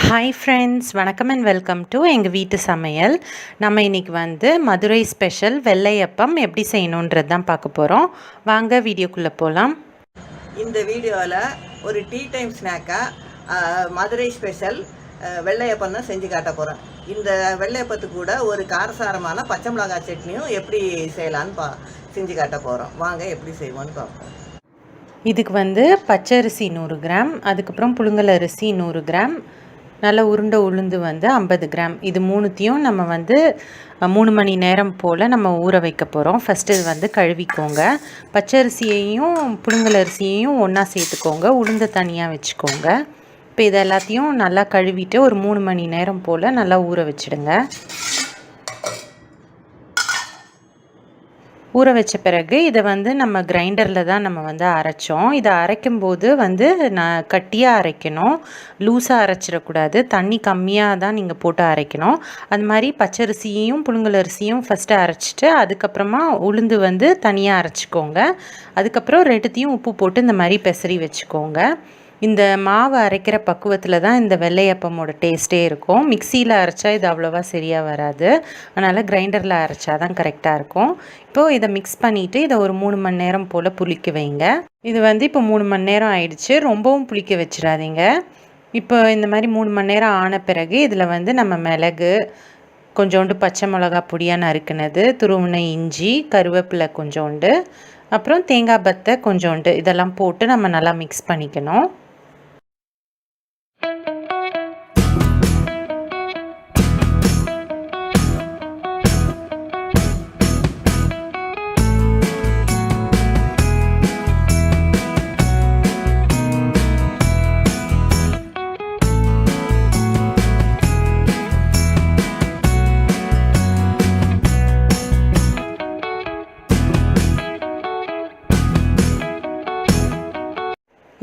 Hi friends, வணக்கம் and welcome to எங்கள் வீட்டு சமையல். நம்ம இன்றைக்கி வந்து மதுரை ஸ்பெஷல் வெள்ளையப்பம் எப்படி செய்யணுன்றது தான் பார்க்க போகிறோம். வாங்க வீடியோக்குள்ளே போகலாம். இந்த வீடியோவில் ஒரு டீ டைம் ஸ்நாக்காக மதுரை ஸ்பெஷல் வெள்ளையப்பம் தான் செஞ்சு காட்ட போகிறோம். இந்த வெள்ளையப்பத்துக்கு கூட ஒரு காரசாரமான பச்சை மிளகாய் சட்னியும் எப்படி செய்யலான்னு செஞ்சு காட்ட போகிறோம். வாங்க எப்படி செய்வோன்னு பார்ப்போம். இதுக்கு வந்து பச்சரிசி 100 கிராம், அதுக்கப்புறம் புழுங்கல் அரிசி 100 கிராம், நல்ல உருண்டை உளுந்து வந்து 50 கிராம். இது மூணுத்தையும் நம்ம வந்து 3 மணி நேரம் போல் நம்ம ஊற வைக்க போகிறோம். ஃபஸ்ட்டு இது வந்து கழுவிக்கோங்க. பச்சரிசியையும் புழுங்கல் அரிசியையும் ஒன்றா சேர்த்துக்கோங்க, உளுந்தை தனியாக வச்சுக்கோங்க. இப்போ இது எல்லாத்தையும் நல்லா கழுவிட்டு ஒரு 3 மணி நேரம் போல் நல்லா ஊற வச்சுடுங்க. ஊற வச்ச பிறகு இதை வந்து நம்ம கிரைண்டரில் தான் நம்ம வந்து அரைச்சோம். இதை அரைக்கும்போது வந்து கட்டியாக அரைக்கணும், லூஸாக அரைச்சிடக்கூடாது. தண்ணி கம்மியாக தான் நீங்கள் போட்டு அரைக்கணும். அது மாதிரி பச்சரிசியையும் புழுங்கல் அரிசியும் ஃபஸ்ட்டு அரைச்சிட்டு அதுக்கப்புறமா உளுந்து வந்து தனியாக அரைச்சிக்கோங்க. அதுக்கப்புறம் ரெண்டுத்தையும் உப்பு போட்டு இந்த மாதிரி பெசரி வச்சுக்கோங்க. இந்த மாவு அரைக்கிற பக்குவத்தில் தான் இந்த வெள்ளையப்பமோட டேஸ்ட்டே இருக்கும். மிக்சியில் அரைச்சா இது அவ்வளோவா சரியாக வராது, அதனால் கிரைண்டரில் அரைச்சா தான் கரெக்டாக இருக்கும். இப்போது இதை மிக்ஸ் பண்ணிவிட்டு இதை ஒரு 3 மணி நேரம் போல் புளிக்க வைங்க. இது வந்து இப்போ 3 மணி நேரம் ஆயிடுச்சு. ரொம்பவும் புளிக்க வச்சிடாதீங்க. இப்போ இந்த மாதிரி 3 மணி நேரம் ஆன பிறகு இதில் வந்து நம்ம மிளகு, கொஞ்சோண்டு பச்சை மிளகா பொடியாக நறுக்குனது, துருவின இஞ்சி, கருவேப்பிலை கொஞ்சோண்டு, அப்புறம் தேங்காய் பத்தை கொஞ்சோண்டு, இதெல்லாம் போட்டு நம்ம நல்லா மிக்ஸ் பண்ணிக்கணும்.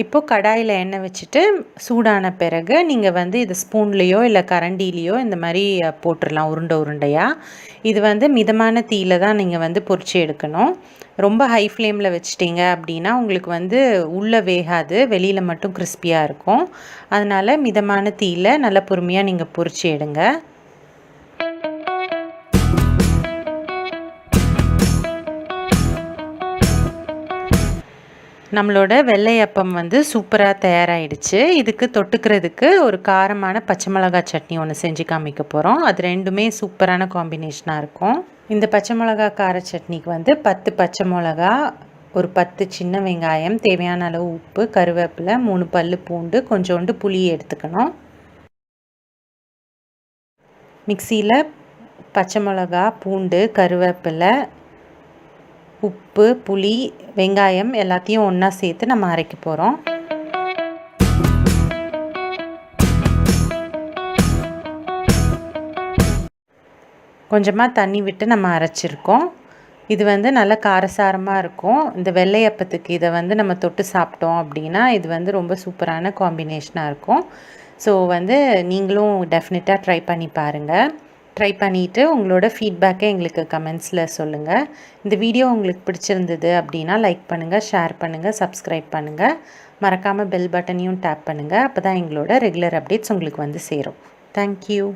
இப்போது கடாயில் எண்ணெய் வச்சுட்டு சூடான பிறகு நீங்கள் வந்து இது ஸ்பூன்லேயோ இல்லை கரண்டிலேயோ இந்த மாதிரி போட்டுடலாம் உருண்டையாக. இது வந்து மிதமான தீயில் தான் நீங்கள் வந்து பொரிச்சு எடுக்கணும். ரொம்ப ஹை ஃப்ளேமில் வச்சிட்டிங்க அப்படின்னா உங்களுக்கு வந்து உள்ளே வேகாது, வெளியில் மட்டும் கிறிஸ்பியாக இருக்கும். அதனால் மிதமான தீயில் நல்லா பொறுமையாக நீங்கள் பொரிச்சு எடுங்க. நம்மளோட வெள்ளையப்பம் வந்து சூப்பராக தயாராகிடுச்சு. இதுக்கு தொட்டுக்கிறதுக்கு ஒரு காரமான பச்சை மிளகாய் சட்னி ஒன்று செஞ்சு காமிக்க போகிறோம். அது ரெண்டுமே சூப்பரான காம்பினேஷனாக இருக்கும். இந்த பச்சை மிளகா கார சட்னிக்கு வந்து 10 பச்சை மிளகா, ஒரு 10 சின்ன வெங்காயம், தேவையான அளவு உப்பு, கருவேப்பிலை, 3 பல் பூண்டு, கொஞ்சோண்டு புளி எடுத்துக்கணும். மிக்சியில் பச்சை மிளகா, பூண்டு, கருவேப்பிலை, உப்பு, புளி, வெங்காயம் எல்லாத்தையும் ஒன்றா சேர்த்து நம்ம அரைக்க போகிறோம். கொஞ்சமாக தண்ணி விட்டு நம்ம அரைச்சிருக்கோம். இது வந்து நல்ல காரசாரமாக இருக்கும். இந்த வெள்ளையப்பத்துக்கு இதை வந்து நம்ம தொட்டு சாப்பிட்டோம் அப்படின்னா இது வந்து ரொம்ப சூப்பரான காம்பினேஷனாக இருக்கும். ஸோ வந்து நீங்களும் டெஃபினட்டாக ட்ரை பண்ணி பாருங்கள். ட்ரை பண்ணிவிட்டு உங்களோட ஃபீட்பேக்கை எங்களுக்கு கமெண்ட்ஸில் சொல்லுங்கள். இந்த வீடியோ உங்களுக்கு பிடிச்சிருந்தது அப்படின்னா லைக் பண்ணுங்கள், ஷேர் பண்ணுங்கள், சப்ஸ்கிரைப் பண்ணுங்கள். மறக்காமல் பெல் பட்டனையும் டேப் பண்ணுங்கள். அப்போ தான் எங்களோட ரெகுலர் அப்டேட்ஸ் உங்களுக்கு வந்து சேரும். தேங்க்யூ.